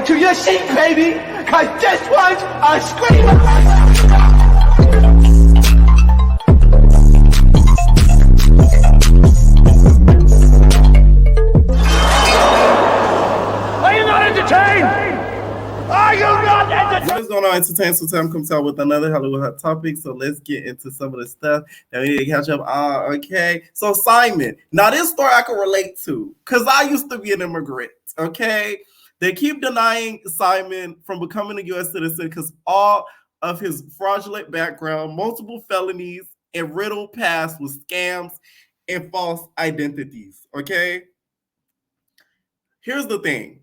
to your seat, baby, because this one's a screamer. Are you not entertained? Are you not entertained? What is going on, Entertainment? So time comes out with another Hollywood hot topic. So let's get into some of the stuff that we need to catch up on. Okay. So Simon. Now this story I can relate to because I used to be an immigrant. Okay. They keep denying Simon from becoming a U.S. citizen because all of his fraudulent background, multiple felonies, and riddled past with scams and false identities. Okay. Here's the thing.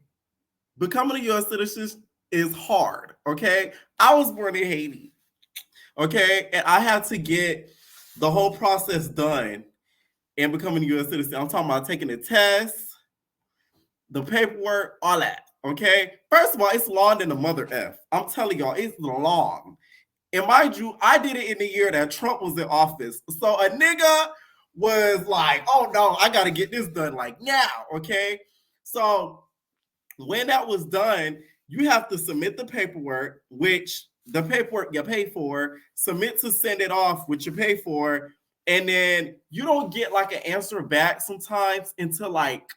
Becoming a U.S. citizen is hard, okay? I was born in Haiti, okay? And I had to get the whole process done and becoming a U.S. citizen. I'm talking about taking the test, the paperwork, all that, okay? First of all, it's long than the mother F. I'm telling y'all, it's long. And mind you, I did it in the year that Trump was in office. So a nigga was like, oh no, I got to get this done like now, okay? So when that was done, you have to submit the paperwork, which the paperwork you pay for, submit to send it off, which you pay for, and then you don't get like an answer back sometimes until like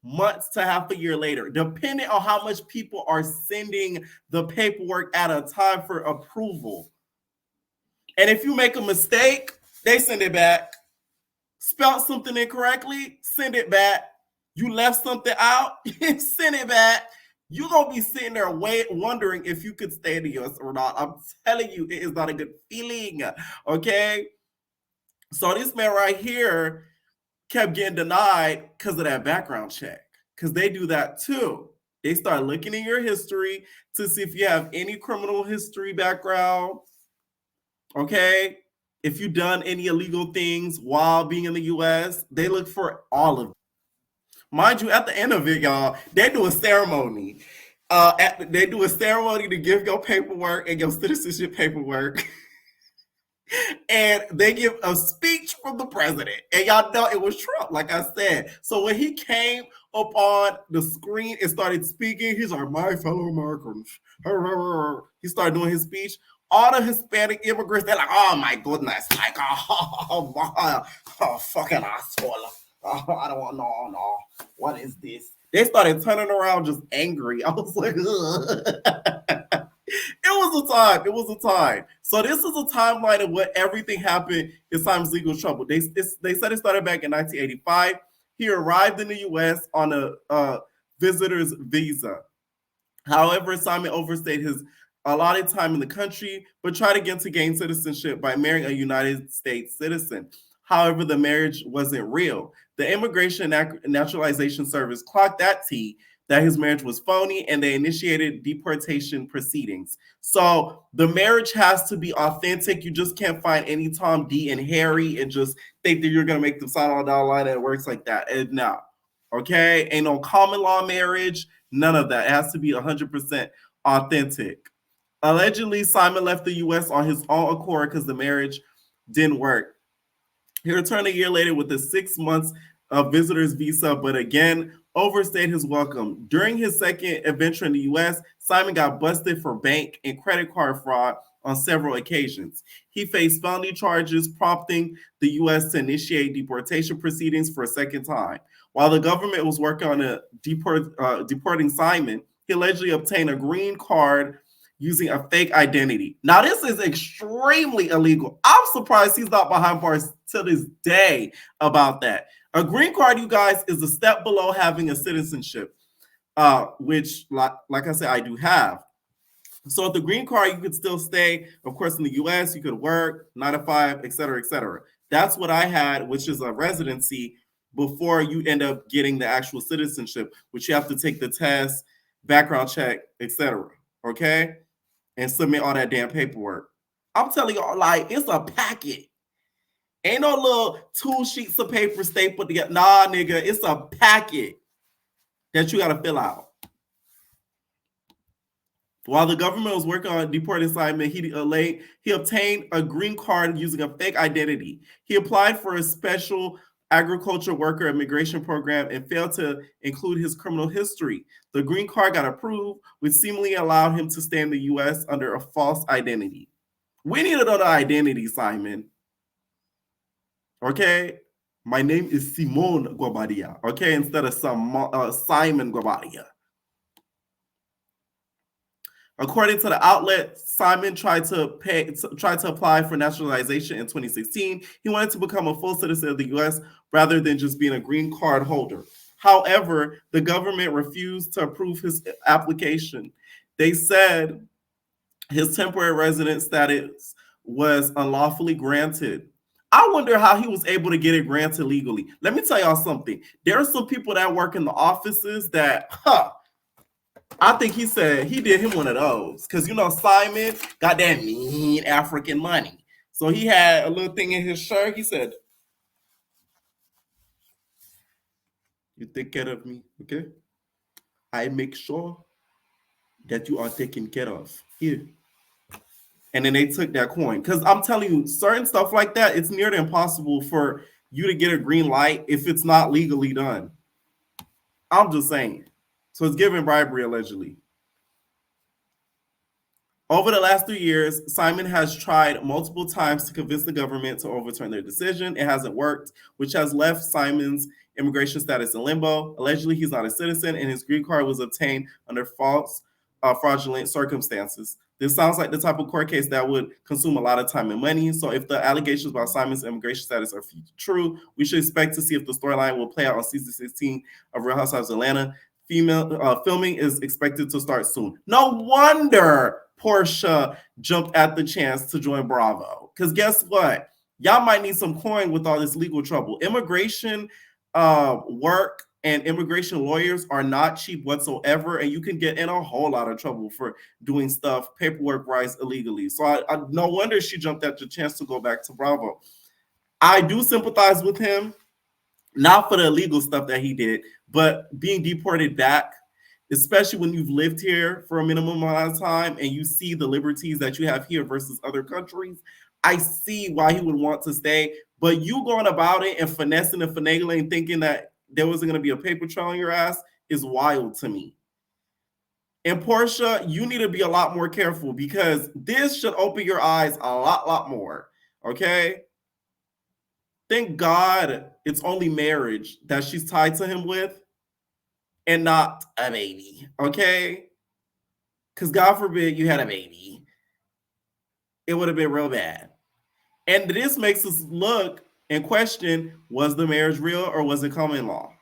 months to half a year later, depending on how much people are sending the paperwork at a time for approval. And if you make a mistake, they send it back. Spelled something incorrectly, send it back. You left something out, send it back. You're going to be sitting there wondering if you could stay in the U.S. or not. I'm telling you, it is not a good feeling, okay? So this man right here kept getting denied because of that background check, because they do that too. They start looking in your history to see if you have any criminal history background, okay? If you've done any illegal things while being in the U.S., they look for all of them. Mind you, at the end of it, y'all, they do a ceremony. They do a ceremony to give your paperwork and your citizenship paperwork. And they give a speech from the president. And y'all know it was Trump, like I said. So when he came up on the screen and started speaking, he's like, my fellow Americans. He started doing his speech. All the Hispanic immigrants, they're like, oh my goodness. Like, oh my, oh fucking asshole. Oh, I don't want no. What is this? They started turning around just angry. I was like, ugh. It was a time. So this is a timeline of what everything happened in Simon's legal trouble. They said it started back in 1985. He arrived in the U.S. on a visitor's visa. However, Simon overstayed his allotted time in the country, but tried again to gain citizenship by marrying a United States citizen. However, the marriage wasn't real. The Immigration and Naturalization Service clocked that tea that his marriage was phony, and they initiated deportation proceedings. So the marriage has to be authentic. You just can't find any Tom, D, and Harry and just think that you're going to make them sign on the dotted line and it works like that. And no, okay? Ain't no common law marriage, none of that. It has to be 100% authentic. Allegedly, Simon left the U.S. on his own accord because the marriage didn't work. He returned a year later with a 6 months of visitor's visa, but again, overstayed his welcome. During his second adventure in the U.S., Simon got busted for bank and credit card fraud on several occasions. He faced felony charges, prompting the U.S. to initiate deportation proceedings for a second time. While the government was working on deporting Simon, he allegedly obtained a green card using a fake identity. Now, this is extremely illegal. I'm surprised he's not behind bars to this day about that. A green card, you guys, is a step below having a citizenship, which, like I said, I do have. So with the green card, you could still stay, of course, in the U.S. You could work, 9 to 5, et cetera, et cetera. That's what I had, which is a residency before you end up getting the actual citizenship, which you have to take the test, background check, et cetera, okay? And submit all that damn paperwork. I'm telling y'all, like, it's a packet. Ain't no little 2 sheets of paper stapled together. Nah, nigga, it's a packet that you got to fill out. While the government was working on deporting Simon, he obtained a green card using a fake identity. He applied for a special agriculture worker immigration program and failed to include his criminal history. The green card got approved, which seemingly allowed him to stay in the U.S. under a false identity. We need another identity, Simon. Okay? My name is Simone Guabadia, okay? Instead of Simon Guabadia. According to the outlet, Simon tried to apply for naturalization in 2016. He wanted to become a full citizen of the U.S. rather than just being a green card holder. However, the government refused to approve his application. They said his temporary resident status was unlawfully granted. I wonder how he was able to get it granted legally. Let me tell y'all something. There are some people that work in the offices that, I think he said he did him one of those. Because, Simon got that mean African money. So he had a little thing in his shirt. He said, you take care of me, okay? I make sure that you are taken care of. Here. And then they took that coin. Because I'm telling you, certain stuff like that, it's nearly impossible for you to get a green light if it's not legally done. I'm just saying. So it's giving bribery, allegedly. Over the last 3 years, Simon has tried multiple times to convince the government to overturn their decision. It hasn't worked, which has left Simon's immigration status in limbo. Allegedly, he's not a citizen, and his green card was obtained under false, fraudulent circumstances. This sounds like the type of court case that would consume a lot of time and money. So if the allegations about Simon's immigration status are true, we should expect to see if the storyline will play out on season 16 of Real Housewives of Atlanta. Filming is expected to start soon. No wonder Portia jumped at the chance to join Bravo. Because guess what? Y'all might need some coin with all this legal trouble. Immigration work and immigration lawyers are not cheap whatsoever, and you can get in a whole lot of trouble for doing stuff paperwork-wise illegally. So I no wonder she jumped at the chance to go back to Bravo. I do sympathize with him, not for the illegal stuff that he did, but being deported back, especially when you've lived here for a minimum amount of time and you see the liberties that you have here versus other countries, I see why he would want to stay. But you going about it and finessing and finagling, thinking that there wasn't going to be a paper trail on your ass is wild to me. And Portia, you need to be a lot more careful because this should open your eyes a lot more, okay? Thank God it's only marriage that she's tied to him with and not a baby, okay? Because God forbid you had a baby. It would have been real bad. And this makes us look and question, was the marriage real or was it common law?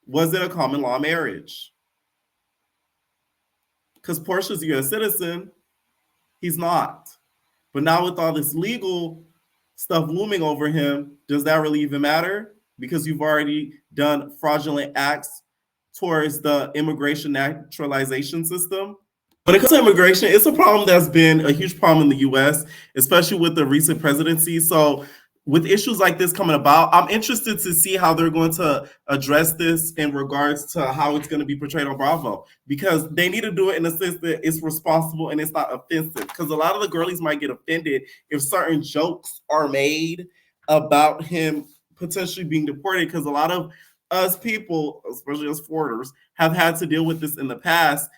Was it a common law marriage? Because Portia's a U.S. citizen, he's not. But now with all this legal stuff looming over him, does that really even matter? Because you've already done fraudulent acts towards the immigration naturalization system. When it comes to immigration, it's a problem that's been a huge problem in the U.S., especially with the recent presidency. So with issues like this coming about, I'm interested to see how they're going to address this in regards to how it's going to be portrayed on Bravo, because they need to do it in a sense that it's responsible and it's not offensive, because a lot of the girlies might get offended if certain jokes are made about him potentially being deported, because a lot of us people, especially us foreigners, have had to deal with this in the past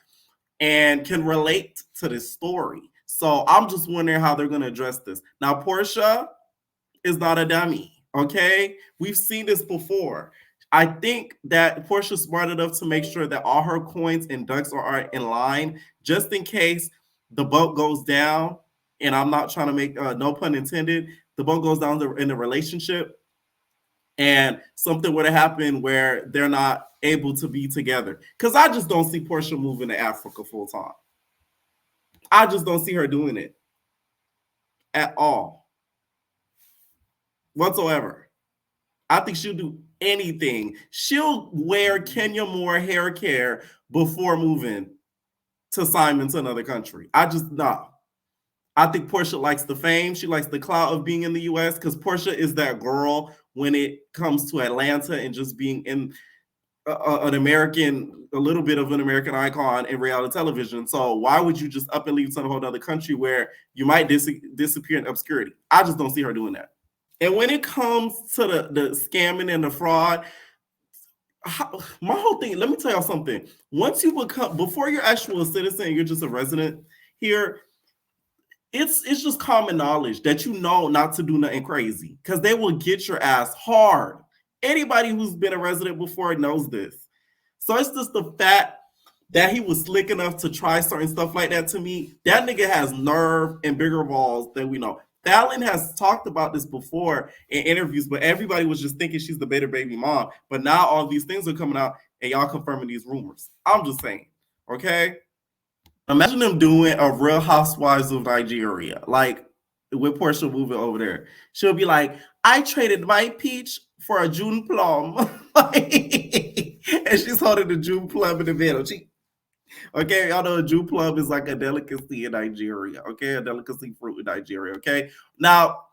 and can relate to this story. So I'm just wondering how they're going to address this. Now, Portia is not a dummy, okay? We've seen this before. I think that Portia's smart enough to make sure that all her coins and ducks are in line, just in case the boat goes down, and I'm not trying to make, no pun intended, the boat goes down in the relationship, and something would have happened where they're not able to be together. Because I just don't see Portia moving to Africa full time. I just don't see her doing it at all. Whatsoever. I think she'll do anything. She'll wear Kenya Moore hair care before moving to Simon to another country. I just, no. I think Portia likes the fame. She likes the clout of being in the U.S. because Portia is that girl when it comes to Atlanta and just being in an American, a little bit of an American icon in reality television. So why would you just up and leave to a whole other country where you might disappear in obscurity? I just don't see her doing that. And when it comes to the scamming and the fraud, my whole thing, let me tell y'all something. Once you become, before you're actually a citizen, you're just a resident here, it's just common knowledge that you know not to do nothing crazy because they will get your ass hard. Anybody who's been a resident before knows this. So it's just the fact that he was slick enough to try certain stuff like that. To me, that nigga has nerve and bigger balls than we know. Fallon has talked about this before in interviews, but everybody was just thinking she's the better baby mom. But now all these things are coming out and y'all confirming these rumors. I'm just saying, okay? Imagine them doing a Real Housewives of Nigeria, like with Portia moving over there. She'll be like, I traded my peach for a June plum. And she's holding the June plum in the middle. Okay, y'all know a June plum is like a delicacy in Nigeria. Okay, a delicacy fruit in Nigeria. Okay, now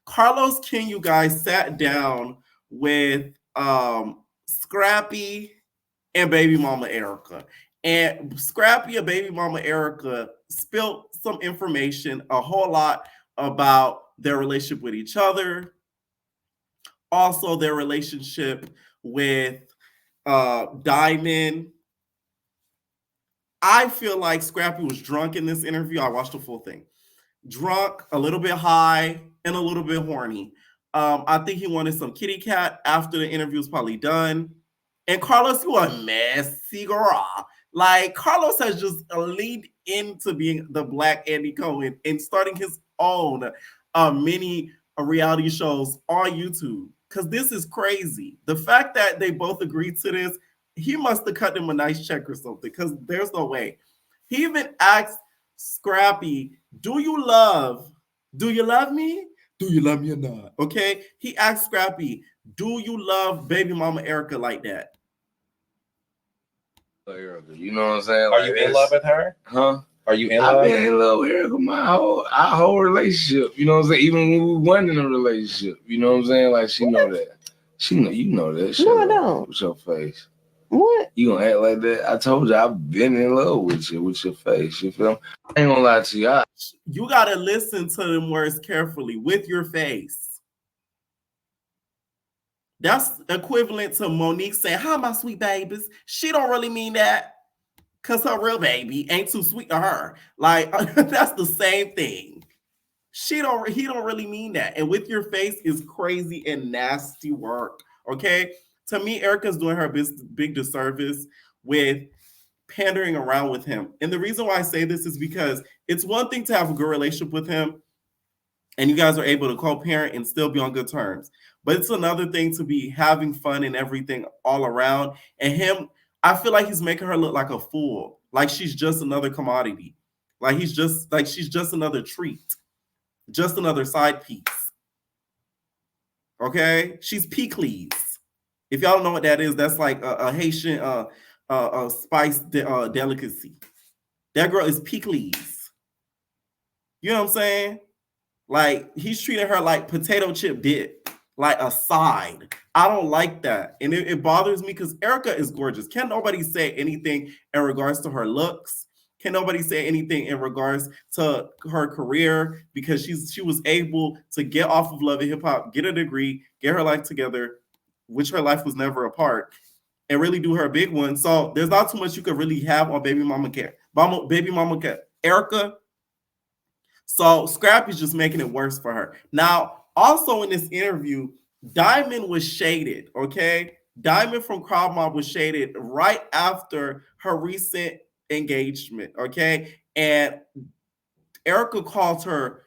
Carlos King, you guys sat down with Scrappy and baby mama Erica. And Scrappy and baby mama Erica spilled some information, a whole lot about their relationship with each other, also their relationship with Diamond. I feel like Scrappy was drunk in this interview. I watched the full thing. Drunk, a little bit high, and a little bit horny. I think he wanted some kitty cat after the interview was probably done. And Carlos, you a messy girl. Like, Carlos has just leaned into being the Black Andy Cohen and starting his own mini reality shows on YouTube. Because this is crazy. The fact that they both agreed to this, he must have cut him a nice check or something, because there's no way. He even asked Scrappy, do you love me? Do you love me or not? Okay? He asked Scrappy, do you love baby mama Erica like that? Erica, you know what I'm saying? Are you in love with her? Huh? Are you in love? I've been in love with Erica our whole relationship. You know what I'm saying? Even when we weren't in a relationship. You know what I'm saying? Like, she know that. She know, you know that. No, I don't. With your face. What? You gonna act like that? I told you I've been in love with you, with your face. You feel me? I ain't gonna lie to you. You gotta listen to them words carefully. With your face. That's equivalent to Monique saying, hi, my sweet babies. She don't really mean that because her real baby ain't too sweet to her. Like, that's the same thing. He don't really mean that. And with your face is crazy and nasty work, okay? To me, Erica's doing her big disservice with pandering around with him. And the reason why I say this is because it's one thing to have a good relationship with him and you guys are able to co-parent and still be on good terms. But it's another thing to be having fun and everything all around. And him, I feel like he's making her look like a fool. Like she's just another commodity. Like she's just another treat. Just another side piece. Okay? She's Pecles. If y'all don't know what that is, that's like a Haitian spice delicacy. That girl is Pecles. You know what I'm saying? Like, he's treating her like potato chip dip, like a side. I don't like that. And it bothers me because Erica is gorgeous. Can't nobody say anything in regards to her looks. Can nobody say anything in regards to her career, because she was able to get off of Love and Hip Hop, get a degree, get her life together, which her life was never apart, and really do her big one. So there's not too much you could really have on baby mama Erica. So Scrappy's just making it worse for her. Now, also in this interview, Diamond was shaded, okay? Diamond from Crowd Mob was shaded right after her recent engagement, okay? And Erica called her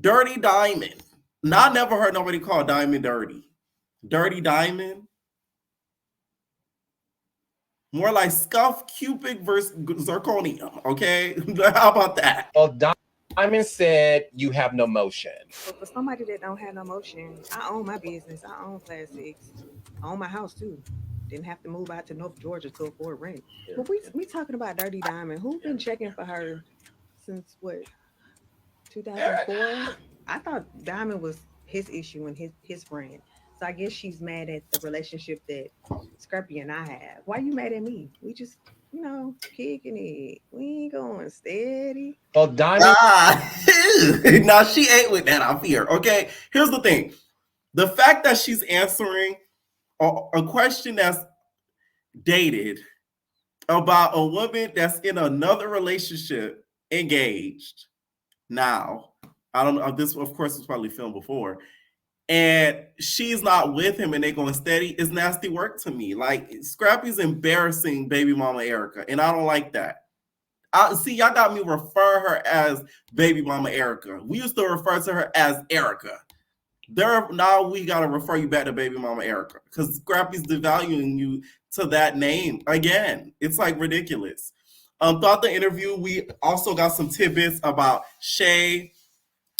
Dirty Diamond. Now, I never heard nobody call Diamond dirty. Dirty Diamond? More like Scuff Cupid versus Zirconium, okay? How about that? Well, Diamond said you have no motion. But for somebody that don't have no motion, I own my business. I own Classics. I own my house too. Didn't have to move out to North Georgia to afford rent. But we talking about Dirty Diamond. Who's been checking for her since what? 2004? I thought Diamond was his issue and his friend. So I guess she's mad at the relationship that Scrappy and I have. Why you mad at me? We just, kicking it. We ain't going steady. Well, Diamond. Now she ain't with that, I fear. Okay, here's the thing. The fact that she's answering a question that's dated about a woman that's in another relationship, engaged. Now, I don't know. This, of course, was probably filmed before. And she's not with him and they're going steady is nasty work to me. Like, Scrappy's embarrassing baby mama Erica, and I don't like that. See, y'all got me refer her as baby mama Erica. We used to refer to her as Erica. Now we got to refer you back to baby mama Erica because Scrappy's devaluing you to that name again. It's like ridiculous. Throughout the interview, we also got some tidbits about Shay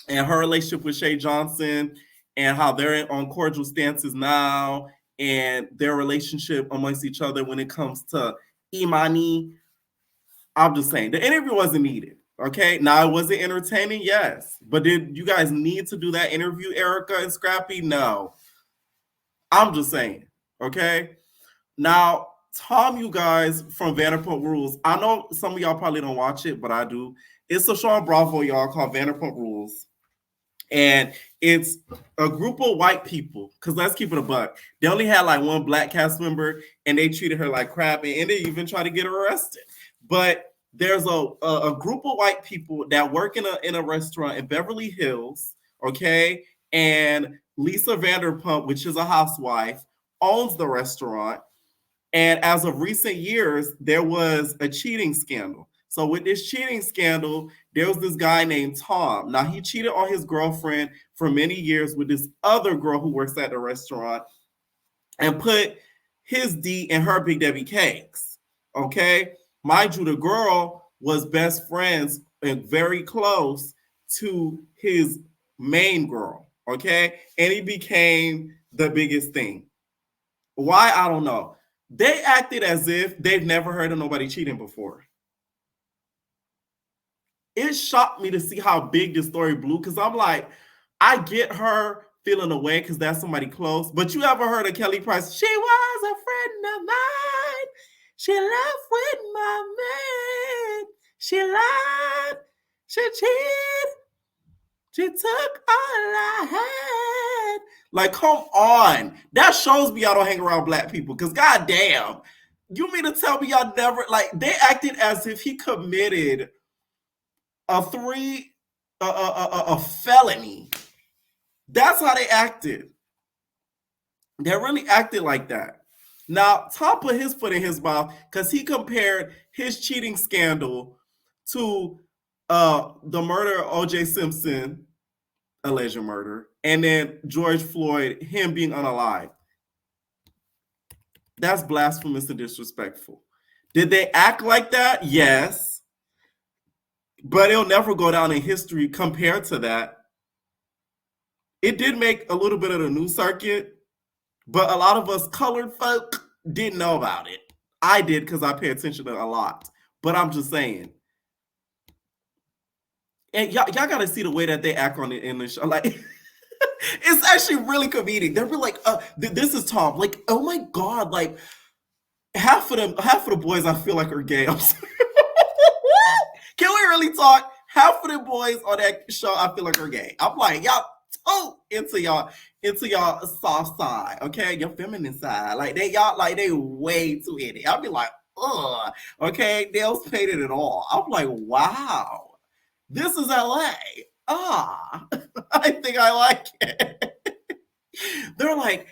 and her relationship with Shay Johnson and how they're on cordial stances now and their relationship amongst each other when it comes to Imani. I'm just saying, the interview wasn't needed, okay? Now, was it entertaining? Yes. But did you guys need to do that interview, Erica and Scrappy? No. I'm just saying, okay? Now, Tom, you guys from Vanderpump Rules, I know some of y'all probably don't watch it, but I do. It's a show on Bravo, y'all, called Vanderpump Rules. And it's a group of white people, because let's keep it a buck. They only had like one black cast member, and they treated her like crap, and they even tried to get her arrested. But there's a group of white people that work in a restaurant in Beverly Hills, okay? And Lisa Vanderpump, which is a housewife, owns the restaurant. And as of recent years, there was a cheating scandal. So with this cheating scandal, there was this guy named Tom. Now, he cheated on his girlfriend for many years with this other girl who works at the restaurant and put his D in her Big Debbie cakes, okay? Mind you, the girl was best friends and very close to his main girl, okay? And he became the biggest thing. Why? I don't know. They acted as if they've never heard of nobody cheating before. It shocked me to see how big this story blew because I'm like, I get her feeling away because that's somebody close. But you ever heard of Kelly Price? She was a friend of mine. She left with my man. She lied. She cheated. She took all I had. Like, come on. That shows me y'all don't hang around black people. Because, goddamn, you mean to tell me y'all never, like, they acted as if he committed a felony. That's how they acted. They really acted like that. Now, Tom put his foot in his mouth because he compared his cheating scandal to the murder of O.J. Simpson, alleged murder, and then George Floyd, him being unalived. That's blasphemous and disrespectful. Did they act like that? Yes. But it'll never go down in history compared to that. It did make a little bit of the news circuit, but a lot of us colored folk didn't know about it. I did because I pay attention to it a lot. But I'm just saying. And y'all got to see the way that they act on it in the show. Like, it's actually really comedic. They'll be like, this is Tom. Like, oh my God. Like, half of the boys I feel like are gay. I'm sorry. Can we really talk? Half of the boys on that show I feel like are gay. I'm like, y'all into y'all soft side, okay? Your feminine side. Like they way too in it. I'll be like, ugh. Okay, nails painted it all. I'm like, wow. This is LA. I think I like it. They're like,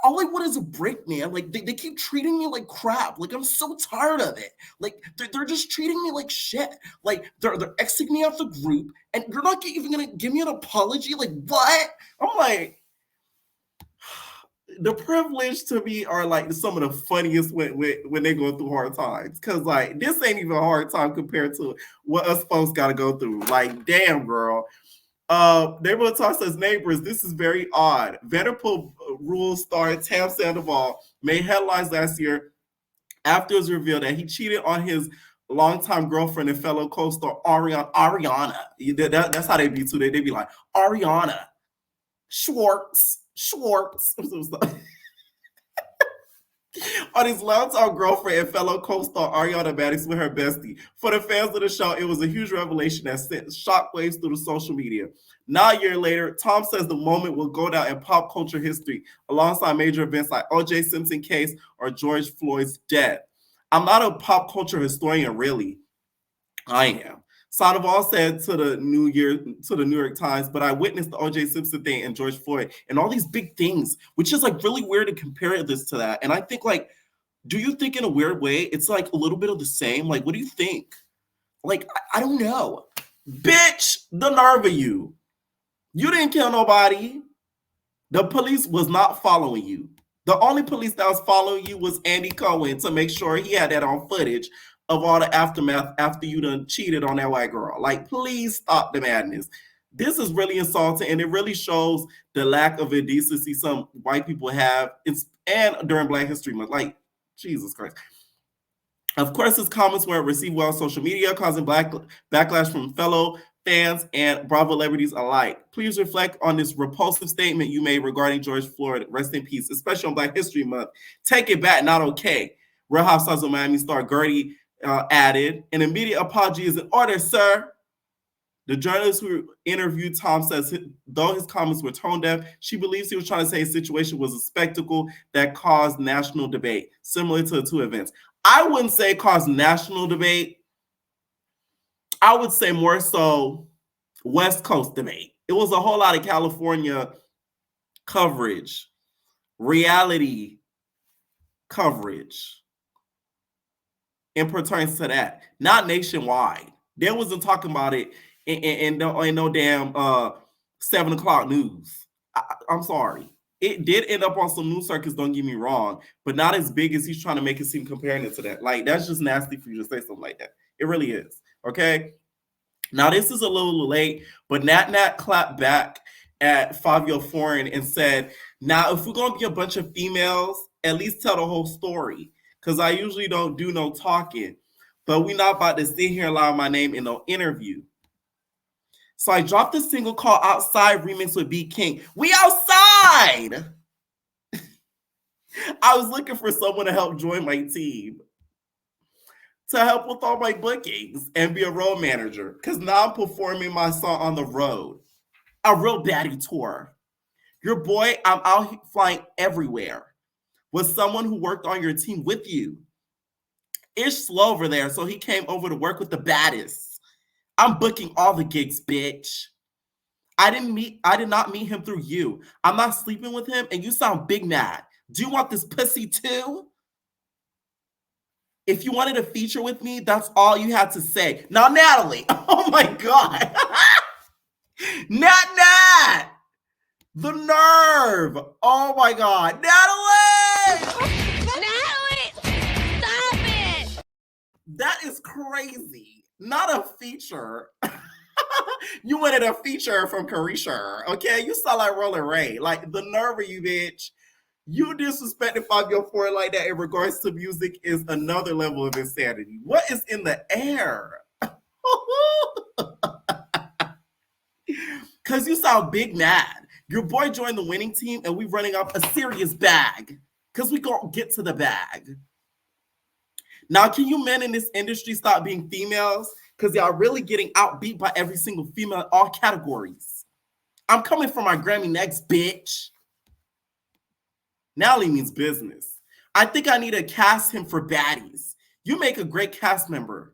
all I want is a break, man. Like, they keep treating me like crap. Like, I'm so tired of it. Like, they're just treating me like shit. Like, they're exiting me off the group, and you're not even going to give me an apology? Like, what? I'm like, the privilege to me are, like, some of the funniest when they go through hard times. Because, like, this ain't even a hard time compared to what us folks got to go through. Like, damn, girl. Neighborhood Talk says, neighbors, this is very odd. Vanderpump Rules star Tam Sandoval made headlines last year after it was revealed that he cheated on his longtime girlfriend and fellow co-star Ariana. That's how they be too. They be like, Ariana Schwartz. On his longtime girlfriend and fellow co-star Ariana Madix with her bestie. For the fans of the show, it was a huge revelation that sent shockwaves through the social media. Now, a year later, Tom says the moment will go down in pop culture history alongside major events like O.J. Simpson case or George Floyd's death. I'm not a pop culture historian, really. I am. Sandoval said to the New York Times, but I witnessed the O.J. Simpson thing and George Floyd and all these big things, which is like really weird to compare this to that. And I think like, do you think in a weird way it's like a little bit of the same? Like, what do you think? Like, I don't know. Bitch, the nerve of you. You didn't kill nobody. The police was not following you. The only police that was following you was Andy Cohen to make sure he had that on footage of all the aftermath after you done cheated on that white girl. Like, please stop the madness. This is really insulting, and it really shows the lack of indecency some white people have, and during Black History Month. Like, Jesus Christ. Of course, his comments weren't received well on social media, causing backlash from fellow fans and Bravo celebrities alike. Please reflect on this repulsive statement you made regarding George Floyd. Rest in peace, especially on Black History Month. Take it back, not okay. Real Housewives of Miami star Gertie added, an immediate apology is in order, sir. The journalist who interviewed Tom says, though his comments were tone deaf, she believes he was trying to say his situation was a spectacle that caused national debate, similar to the two events. I wouldn't say caused national debate. I would say more so West Coast debate. It was a whole lot of California coverage, reality coverage in pertains to that, not nationwide. They wasn't talking about it in no damn 7 o'clock news. I'm sorry. It did end up on some news circuits, don't get me wrong, but not as big as he's trying to make it seem comparing it to that. Like, that's just nasty for you to say something like that. It really is. Okay? Now, this is a little late, but Nat clapped back at Fivio Foreign and said, now, if we're going to be a bunch of females, at least tell the whole story, because I usually don't do no talking, but we're not about to sit here and allow my name in no interview. So I dropped a single called Outside remix with B King. We outside! I was looking for someone to help join my team, to help with all my bookings and be a road manager, because now I'm performing my song on the road. A real baddie tour. Your boy, I'm out flying everywhere with someone who worked on your team with you. Ish slow over there, so he came over to work with the baddest. I'm booking all the gigs, bitch. I did not meet him through you. I'm not sleeping with him, and you sound big mad. Do you want this pussy too? If you wanted a feature with me, that's all you had to say. Now, Natalie, oh my God. Nat, the nerve. Oh my God, Natalie! Natalie, stop it! That is crazy. Not a feature. You wanted a feature from Carisha, okay? You sound like Roller Ray. Like, the nerve of you, bitch. You disrespecting Fivio Foreign like that in regards to music is another level of insanity. What is in the air? Because you sound big mad. Your boy joined the winning team and we running up a serious bag. Because we gonna get to the bag. Now, can you men in this industry stop being females? Because y'all really getting outbeat by every single female in all categories. I'm coming for my Grammy next, bitch. Natalie means business. I think I need to cast him for baddies. You make a great cast member.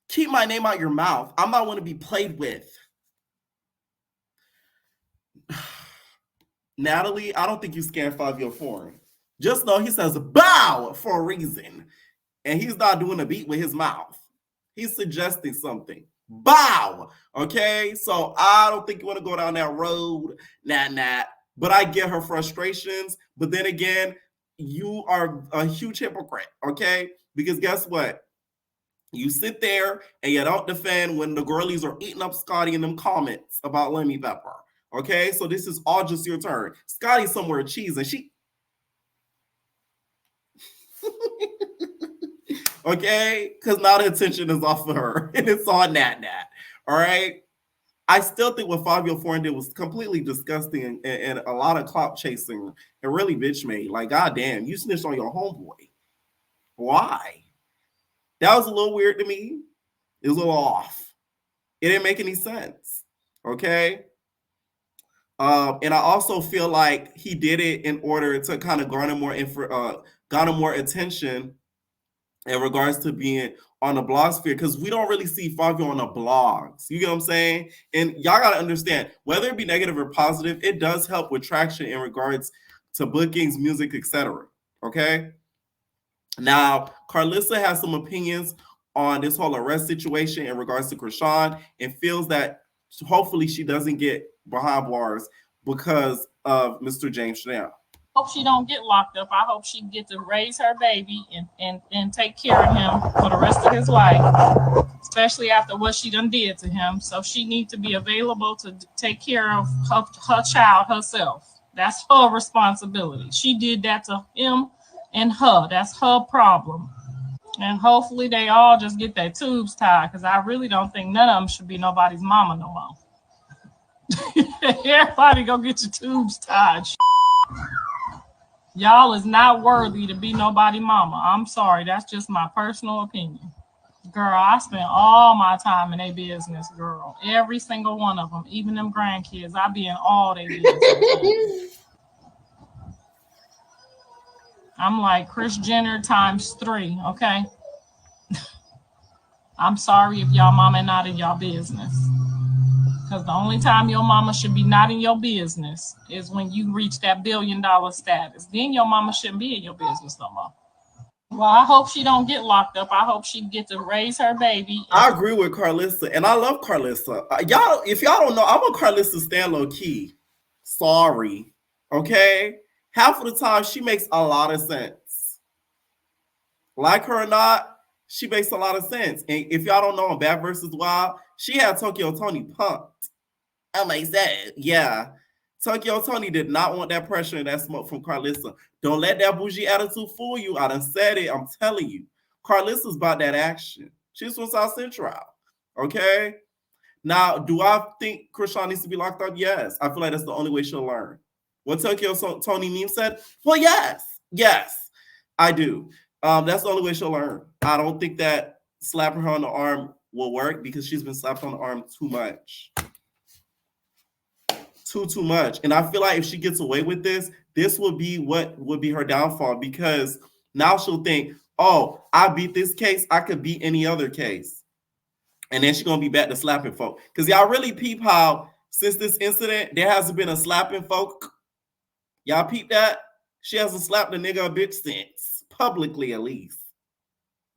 Keep my name out your mouth. I'm not one to be played with. Natalie, I don't think you scanned Fivio Foreign. Just know he says bow for a reason. And he's not doing a beat with his mouth. He's suggesting something. Bow. Okay? So I don't think you want to go down that road, Nat. But I get her frustrations. But then again, you are a huge hypocrite, okay? Because guess what? You sit there and you don't defend when the girlies are eating up Scotty in them comments about Lemmy Pepper, okay? So this is all just your turn. Scotty's somewhere cheesing. She... okay? Because now the attention is off of her. And it's on Nat. All right? I still think what Fivio Foreign did was completely disgusting and a lot of clout chasing and really bitch made. Like, goddamn, you snitched on your homeboy. Why? That was a little weird to me. It was a little off. It didn't make any sense. Okay. And I also feel like he did it in order to kind of garner more attention in regards to being on the blog sphere, because we don't really see Fivio on the blogs. You get what I'm saying? And y'all got to understand, whether it be negative or positive, it does help with traction in regards to bookings, music, etc. Okay? Now, Carlissa has some opinions on this whole arrest situation in regards to Krishan and feels that hopefully she doesn't get behind bars because of Mr. James Chanel. Hope she don't get locked up. I hope she get to raise her baby and take care of him for the rest of his life, especially after what she done did to him. So she needs to be available to take care of her child herself. That's her responsibility. She did that to him and her. That's her problem. And hopefully they all just get their tubes tied, because I really don't think none of them should be nobody's mama no more. Everybody go get your tubes tied. Y'all is not worthy to be nobody mama. I'm sorry. That's just my personal opinion. Girl, I spend all my time in their business, girl. Every single one of them, even them grandkids, I be in all their business. I'm like Kris Jenner times 3, okay? I'm sorry if y'all mama not in y'all business. Because the only time your mama should be not in your business is when you reach that $1 billion status. Then your mama shouldn't be in your business no more. Well, I hope she don't get locked up. I hope she get to raise her baby. I agree with Carlissa, and I love Carlissa. Y'all, if y'all don't know, I'm a Carlissa stan low key. Sorry, okay? Half of the time, she makes a lot of sense. Like her or not, she makes a lot of sense. And if y'all don't know, on Bad vs. Wild, she had Tokyo Tony pumped. I'm like, yeah. Tokyo Tony did not want that pressure and that smoke from Carlissa. Don't let that bougie attitude fool you. I done said it. I'm telling you. Carlissa's about that action. She's from South Central. Okay? Now, do I think Krishan needs to be locked up? Yes. I feel like that's the only way she'll learn. What Tokyo Tony meme said? Well, yes. Yes, I do. That's the only way she'll learn. I don't think that slapping her on the arm will work because she's been slapped on the arm too much. Too much. And I feel like if she gets away with this would be what would be her downfall, because now she'll think, oh, I beat this case, I could beat any other case. And then she's going to be back to slapping folk. Because y'all really peep how since this incident, there hasn't been a slapping folk. Y'all peep that? She hasn't slapped a nigga a bitch since. Publicly, at least.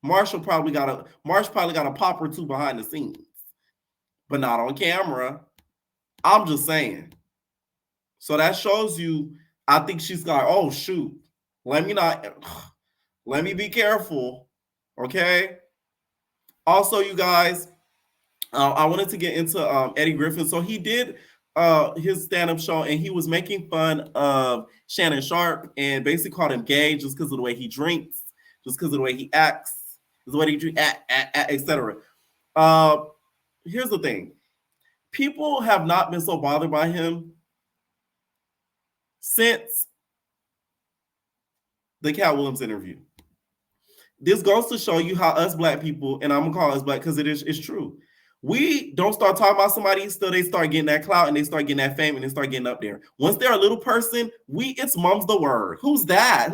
Marsh probably got a pop or two behind the scenes. But not on camera. I'm just saying. So that shows you, I think she's got, oh, shoot. Let me be careful. Okay? Also, you guys, I wanted to get into Eddie Griffin. So he did his stand-up show, and he was making fun of Shannon Sharp and basically called him gay just because of the way he drinks, just because of the way he acts, the way he drinks, etc. Here's the thing. People have not been so bothered by him since the Cat Williams interview. This goes to show you how us black people, and I'm gonna call us black because it's true. We don't start talking about somebody till they start getting that clout and they start getting that fame and they start getting up there. Once they're a little person, it's mum's the word. Who's that?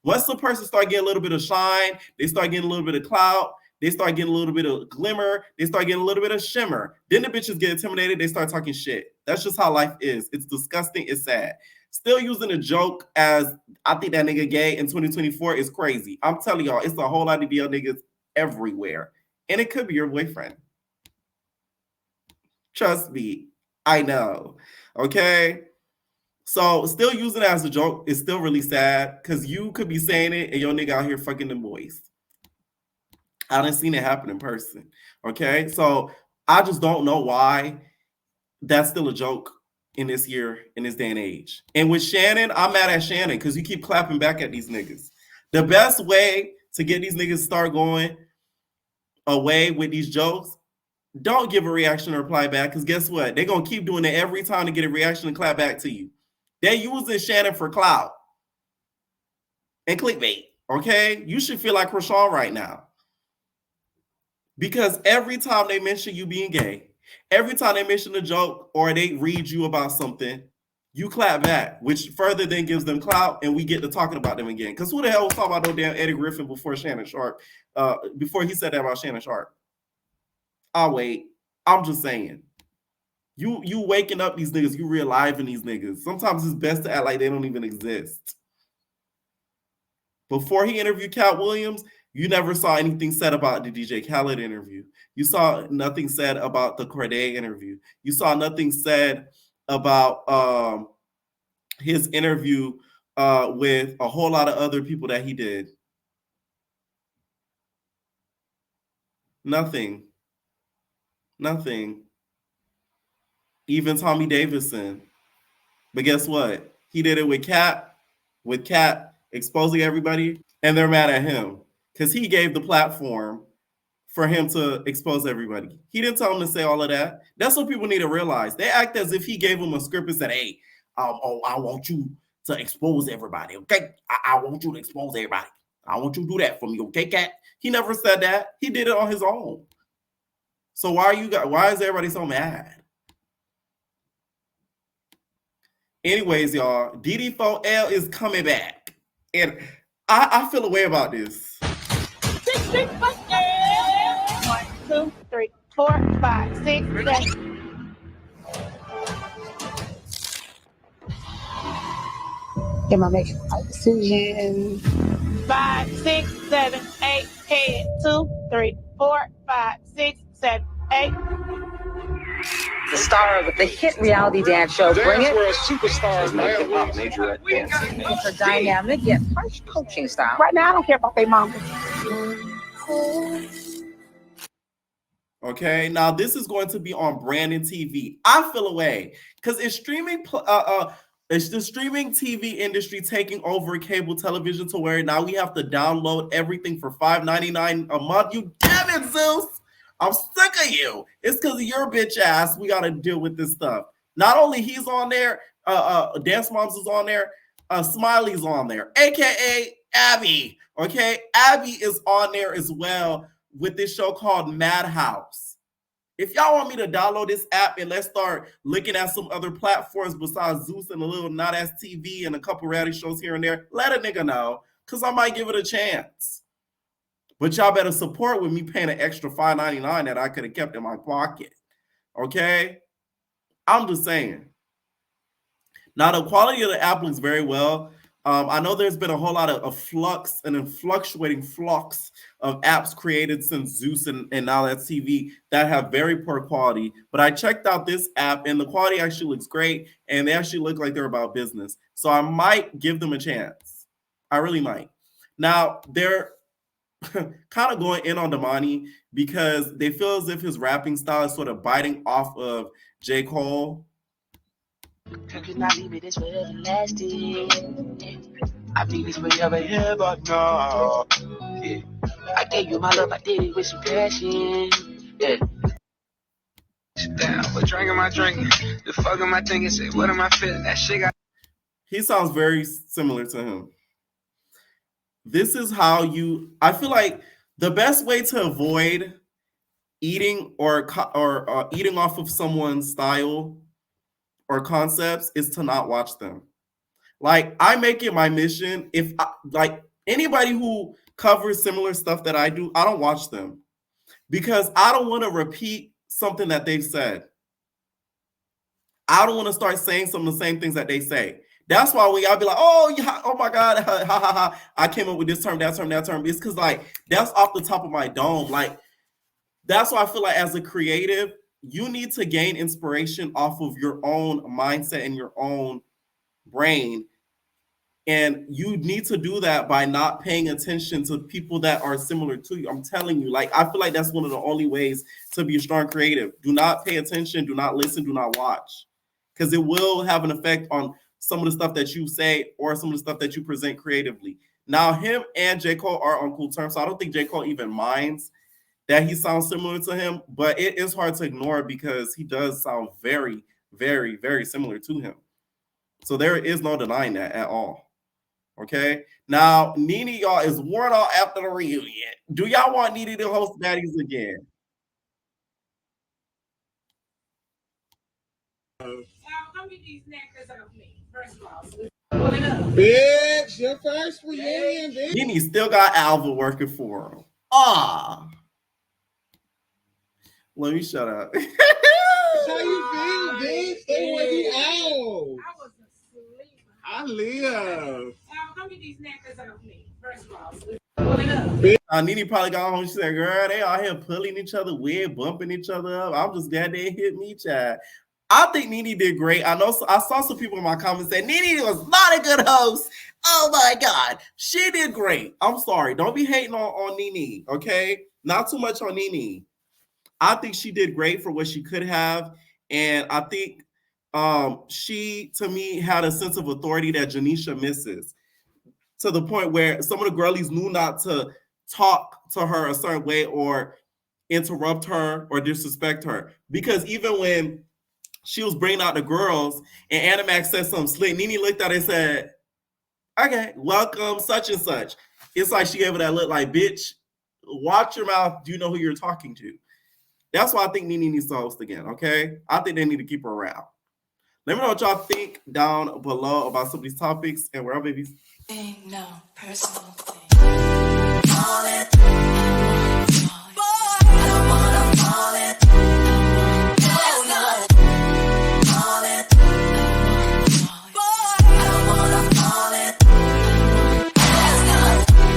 Once the person start getting a little bit of shine, they start getting a little bit of clout, they start getting a little bit of glimmer, they start getting a little bit of shimmer. Then the bitches get intimidated, they start talking shit. That's just how life is. It's disgusting, it's sad. Still using a joke as I think that nigga gay in 2024 is crazy. I'm telling y'all, it's a whole lot of DL niggas everywhere. And it could be your boyfriend. Trust me, I know. Okay? So still using it as a joke is still really sad because you could be saying it and your nigga out here fucking them boys. I done seen it happen in person. Okay? So I just don't know why that's still a joke in this year, in this day and age. And with Shannon, I'm mad at Shannon because you keep clapping back at these niggas. The best way to get these niggas to start going away with these jokes, don't give a reaction or reply back, because guess what? They're going to keep doing it every time to get a reaction and clap back to you. They're using Shannon for clout and clickbait, okay? You should feel like Rashawn right now. Because every time they mention you being gay, every time they mention a joke or they read you about something, you clap back, which further then gives them clout, and we get to talking about them again. Because who the hell was talking about no damn Eddie Griffin before Shannon Sharp? Before he said that about Shannon Sharp? I'll wait. I'm just saying. You waking up these niggas, you realiving these niggas. Sometimes it's best to act like they don't even exist. Before he interviewed Cat Williams, you never saw anything said about the DJ Khaled interview. You saw nothing said about the Corday interview. You saw nothing said about his interview with a whole lot of other people that he did. Nothing. Even Tommy Davidson. But guess what? He did it with Cat exposing everybody, and they're mad at him because he gave the platform for him to expose everybody. He didn't tell them to say all of that. That's what people need to realize. They act as if he gave them a script and said, hey, I want you to expose everybody, okay? I want you to expose everybody. I want you to do that for me, okay, Cat? He never said that. He did it on his own. So why is everybody so mad? Anyways, y'all, DD4L is coming back. And I feel a way about this. 1, 2, 3, 4, 5, 6, 7. Am I making the right decision? 5, 6, 7, 8, head. 2, 3, 4, 5, 6, 7, 8. The star of the hit reality dance show, Bring It. Where superstars Major at dancing. It's a dynamic yet harsh coaching style. Right now, I don't care about their mama. Okay, now this is going to be on Brandon TV. I feel away because it's streaming. It's the streaming TV industry taking over cable television to where now we have to download everything for $5.99 a month. You damn it, Zeus! I'm sick of you. It's because of your bitch ass. We got to deal with this stuff. Not only he's on there, Dance Moms is on there, Smiley's on there, aka Abby. Okay, Abby is on there as well with this show called Madhouse. If y'all want me to download this app and let's start looking at some other platforms besides Zeus and a little Not As TV and a couple reality shows here and there, let a nigga know, because I might give it a chance. But y'all better support with me paying an extra $5.99 that I could have kept in my pocket. Okay? I'm just saying. Now, the quality of the app looks very well. I know there's been a whole lot of flux and fluctuating flux of apps created since Zeus and Now That's TV that have very poor quality. But I checked out this app, and the quality actually looks great, and they actually look like they're about business. So I might give them a chance. I really might. Now, they're kind of going in on Damani because they feel as if his rapping style is sort of biting off of J. Cole. You cannot leave me this way everlasting. I think this way ever no. Yeah. I gave you my love, I did it with some passion. Yeah. Down, but drinking my drink, the fuck am I thinking? Say, what am I feeling? That shit got. He sounds very similar to him. This is how I feel like the best way to avoid eating or eating off of someone's style or concepts is to not watch them. Like, I make it my mission. If like anybody who covers similar stuff that I do, I don't watch them because I don't want to repeat something that they've said. I don't want to start saying some of the same things that they say. That's why I'll be like, oh yeah, oh my God, ha ha ha. I came up with this term, that term, that term. It's because like that's off the top of my dome. Like that's why I feel like as a creative, you need to gain inspiration off of your own mindset and your own brain. And you need to do that by not paying attention to people that are similar to you. I'm telling you, like, I feel like that's one of the only ways to be a strong creative. Do not pay attention, do not listen, do not watch. Because it will have an effect on some of the stuff that you say or some of the stuff that you present creatively. Now, him and J. Cole are on cool terms, so I don't think J. Cole even minds that he sounds similar to him, but it is hard to ignore because he does sound very, very, very similar to him. So there is no denying that at all. Okay. Now, Nene, y'all, is worn out after the reunion. Do y'all want Nene to host Baddies again? Bitch, your first reunion, bitch. Nene still got Alva working for him. Ah. Let me shut up. How you feel, bitch? Stay with me out. I was asleep. I live. How many these necklaces off me? First of all. Nene probably got home. She said, girl, they out here pulling each other weird, bumping each other up. I'm just glad they hit me, child. I think Nene did great. I know I saw some people in my comments say Nene was not a good host. Oh my God. She did great. I'm sorry. Don't be hating on Nene, okay? Not too much on Nene. I think she did great for what she could have. And I think she, to me, had a sense of authority that Janisha misses, to the point where some of the girlies knew not to talk to her a certain way or interrupt her or disrespect her. Because even when she was bringing out the girls and Animax said something slick, Nene looked at it and said, okay, welcome, such and such. It's like she gave her that look like, bitch, watch your mouth. Do you know who you're talking to? That's why I think Nene needs to host again, okay? I think they need to keep her around. Let me know what y'all think down below about some of these topics and wherever babies. Ain't no personal thing.